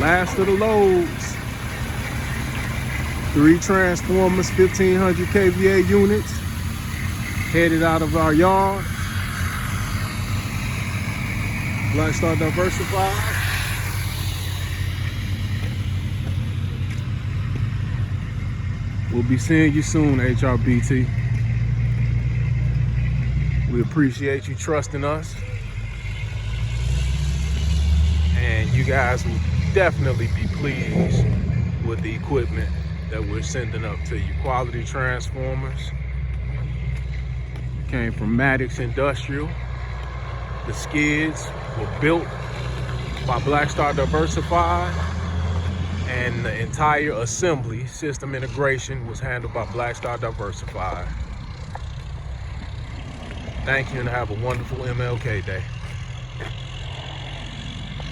Last of the loads. 3 transformers, 1500 kVA units, headed out of our yard. Blackstar Diversified. We'll be seeing you soon, HRBT. We appreciate you trusting us. And you guys will definitely be pleased with the equipment that we're sending up to you. Quality transformers. Came from Maddox Industrial. The skids were built by Blackstar Diversified, and the entire assembly system integration was handled by Blackstar Diversified. Thank you and have a wonderful MLK Day.